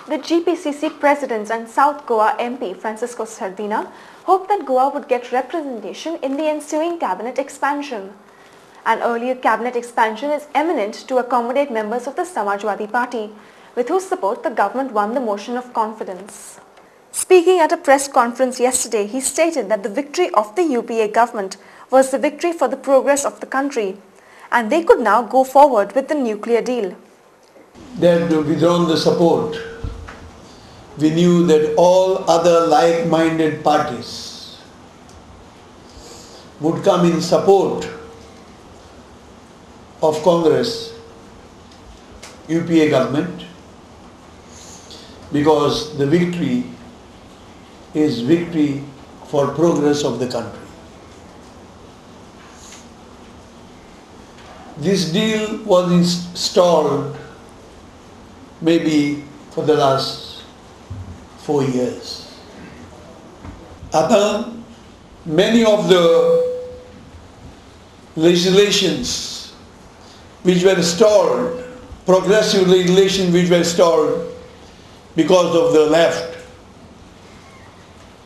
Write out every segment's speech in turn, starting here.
The GPCC President and South Goa MP Francisco Sardina hoped that Goa would get representation in the ensuing cabinet expansion. An earlier cabinet expansion is imminent to accommodate members of the Samajwadi Party, with whose support the government won the motion of confidence. Speaking at a press conference yesterday, he stated that the victory of the UPA government was the victory for the progress of the country, and they could now go forward with the nuclear deal. They had withdrawn the support. We knew that all other like-minded parties would come in support of Congress, UPA government, because the victory is victory for progress of the country. This deal was installed maybe for the last 4 years. Many of the legislations which were stalled, progressive legislation which were stalled because of the left,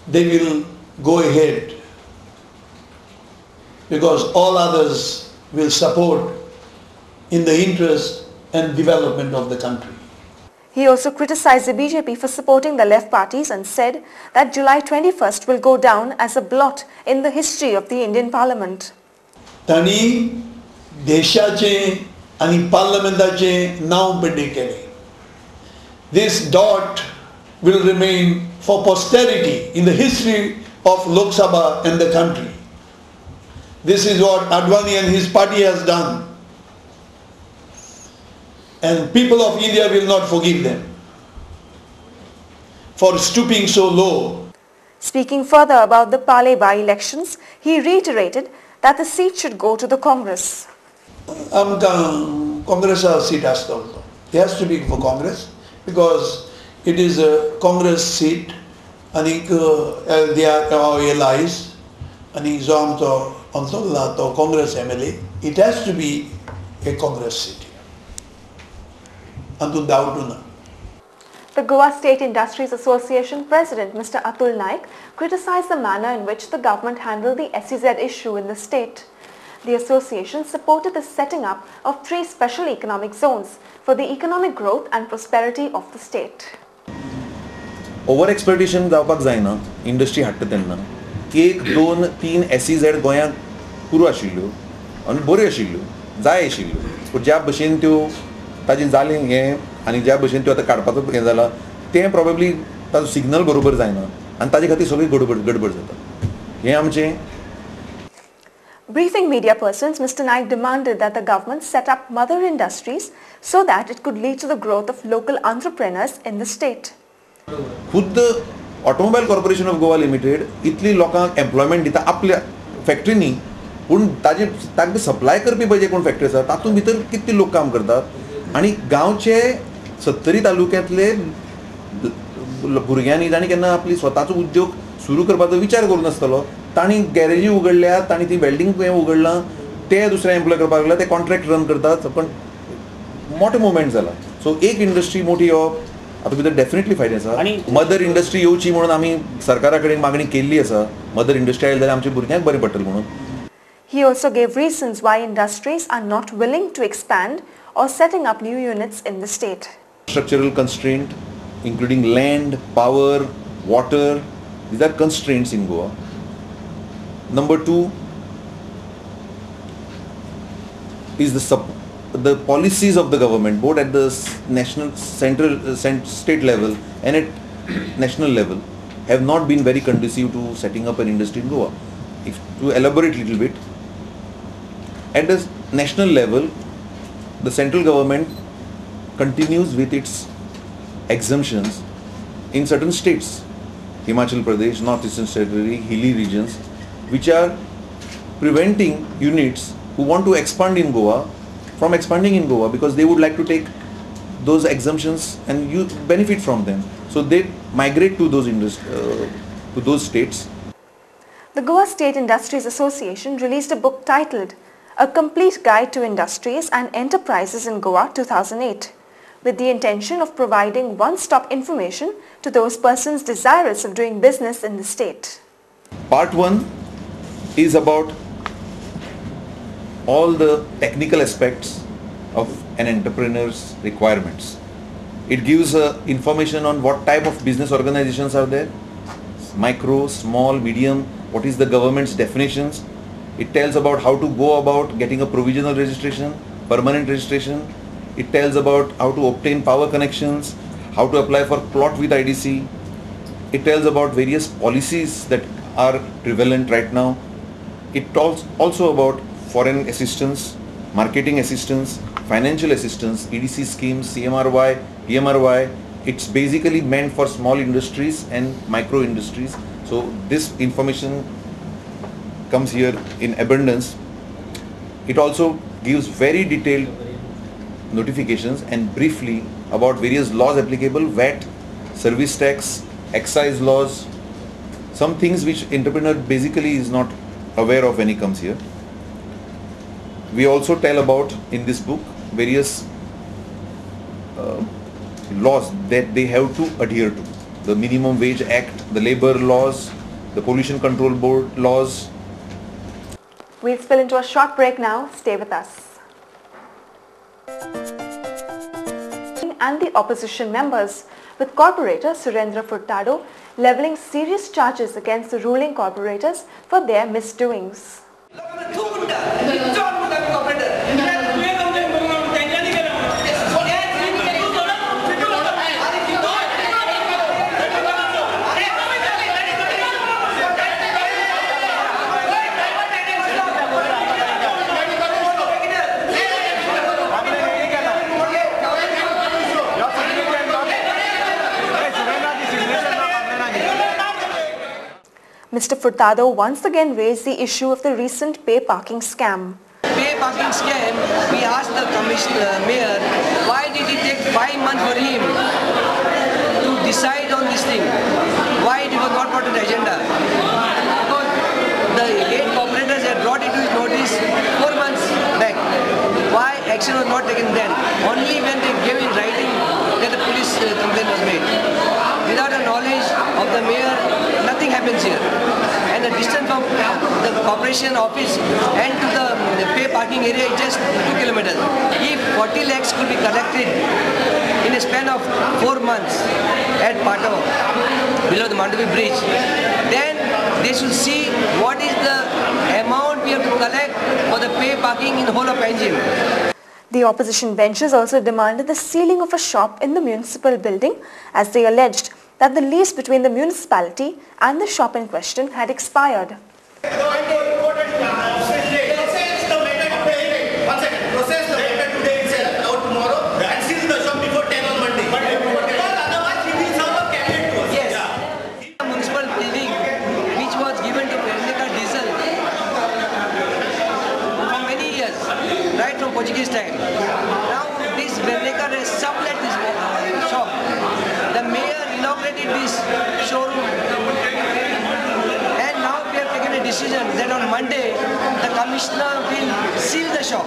they will go ahead because all others will support in the interest and development of the country. He also criticized the BJP for supporting the left parties and said that July 21st will go down as a blot in the history of the Indian Parliament. Tani deshache ani parliamentache nav pide kele. This dot will remain for posterity in the history of Lok Sabha and the country. This is what Advani and his party has done. And people of India will not forgive them for stooping so low. Speaking further about the Pale by-elections, he reiterated that the seat should go to the Congress. Congress seat has to. It has to be for Congress because it is a Congress seat. They are our allies. Congress MLA. It has to be a Congress seat. The Goa State Industries Association President Mr. Atul Naik criticized the manner in which the government handled the SEZ issue in the state. The association supported the setting up of 3 special economic zones for the economic growth and prosperity of the state. Over-exploitation जावपाक जायना industry हाडटा तेन्ना 1, 2, 3 SEZ गोंयांत पुरो आशिल्ल्यो आनी बऱ्यो आशिल्ल्यो जाय आशिल्ल्यो पूण ज्या भशेन त्यो ताजी जालें हें आनी ज्या भशेन त्यो आतां काडपाचो हें जाला तें प्रोबेबली ताजो सिग्नल बरोबर जायना आनी ताजे खातीर सगळी गडबड जाता हें आमचें. Briefing media persons, Mr. Naik demanded that the government set up mother industries so that it could lead to the growth of local entrepreneurs in the state. खुद्द automobile corporation of Goa limited इतली लोकांक employment दिता आपल्या फॅक्टरीनी पूण ताका supply करपी पळय जे कोण factory आसा तातूंत भितर कितले लोक काम करतात आनी गांवचे 70 तालुक्यांतले भुरग्यांनी तांणी केन्ना आपली स्वताचो उद्योग सुरू करपाचो विचार करूं नासतलो. तांणी गॅरेजी उगडल्या तांणी ती वेल्डिंग हें उगडलां ते दुसरे एम्प्लॉय करपाक लागला ते कॉन्ट्रॅक्ट रन करतात पण मोठे मुवमेंट जाला. सो एक इंडस्ट्री मोठी येवप आता भितर डेफिनेटली फायदे आसा आनी मदर इंडस्ट्री येवची म्हणून आमी सरकारा कडेन मागणी केल्ली आसा. मदर इंडस्ट्री आयली जाल्यार आमच्या भुरग्यांक बरें पडटलें म्हणून. He also gave reasons why industries are not willing to expand or setting up new units in the state. Structural constraint including land, power, water, these are constraints in Goa. Number 2 is the policies of the government, both at the national, central, state level and at national level, have not been very conducive to setting up an industry in Goa. To elaborate a little bit, at the national level, the central government continues with its exemptions in certain states, Himachal Pradesh, Northeastern Territory, hilly regions, which are preventing units who want to expand in Goa from expanding in Goa because they would like to take those exemptions and you benefit from them. So they migrate to those states. The Goa State Industries Association released a book titled A Complete Guide to Industries and Enterprises in Goa 2008, with the intention of providing one-stop information to those persons desirous of doing business in the state. Part 1 is about all the technical aspects of an entrepreneur's requirements. It gives information on what type of business organizations are there, micro, small, medium, what is the government's definitions. It tells about how to go about getting a provisional registration, permanent registration. It tells about how to obtain power connections, how to apply for plot with IDC. It tells about various policies that are prevalent right now. It talks also about foreign assistance, marketing assistance, financial assistance, EDC schemes, CMRY, PMRY. It's basically meant for small industries and micro industries. So this information comes here in abundance. It also gives very detailed notifications and briefly about various laws applicable, VAT, service tax, excise laws, some things which entrepreneur basically is not aware of when he comes here. We also tell about in this book various laws that they have to adhere to. The Minimum Wage Act, the labor laws, the Pollution Control Board laws. We'll spill into a short break now. Stay with us. And the opposition members, with corporator Surendra Furtado levelling serious charges against the ruling corporators for their misdoings. Mr. Furtado once again raised the issue of the recent pay parking scam. Pay parking scam, we asked the mayor, why did it take 5 months for him to decide on this thing? Why it was not brought to the agenda? Because the 8 operators had brought it to his notice 4 months back. Why action was not taken then? Only when they gave in writing that the police complaint was made. Without the knowledge of the mayor, nothing happens here. And the distance from the corporation office and to the pay parking area is just 2 kilometers. If 40 lakhs could be collected in a span of 4 months at Pato, below the Mandavi bridge, then they should see what is the amount we have to collect for the pay parking in the whole of Panjim. The opposition benches also demanded the sealing of a shop in the municipal building as they alleged that the lease between the municipality and the shop in question had expired. Portuguese time. Now this Verneka has sublet this shop. The mayor inaugurated this showroom and now we have taken a decision that on Monday the commissioner will seal the shop.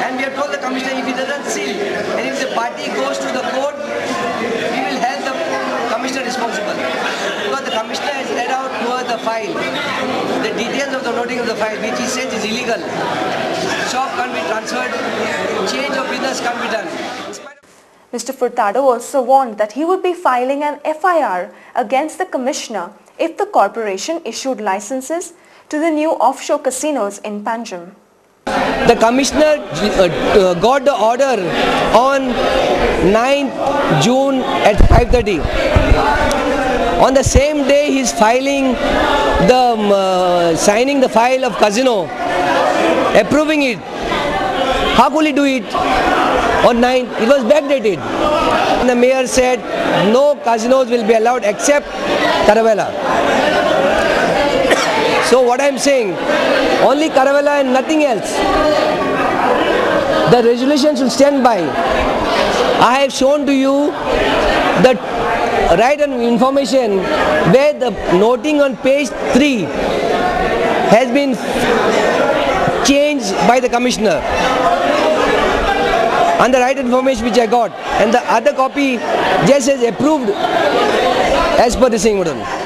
And we have told the commissioner if he doesn't seal and if the party goes to the court, we will hold the commissioner responsible. Because the commissioner has read out towards the file the details of the noting of the file, which he says is illegal. Shop can't be transferred, change of business can't be done. Mr. Furtado also warned that he would be filing an FIR against the commissioner if the corporation issued licenses to the new offshore casinos in Panjim. The commissioner got the order on 9th June at 5:30. On the same day he is filing the signing the file of casino, approving it. How could he do it on 9th? It was backdated. And the mayor said no casinos will be allowed except Caravela. So what I am saying, only Caravela and nothing else. The resolution should stand by. I have shown to you the right and information where the noting on page 3 has been changed by the commissioner. on the right information which I got, and the other copy just says approved as per the same model.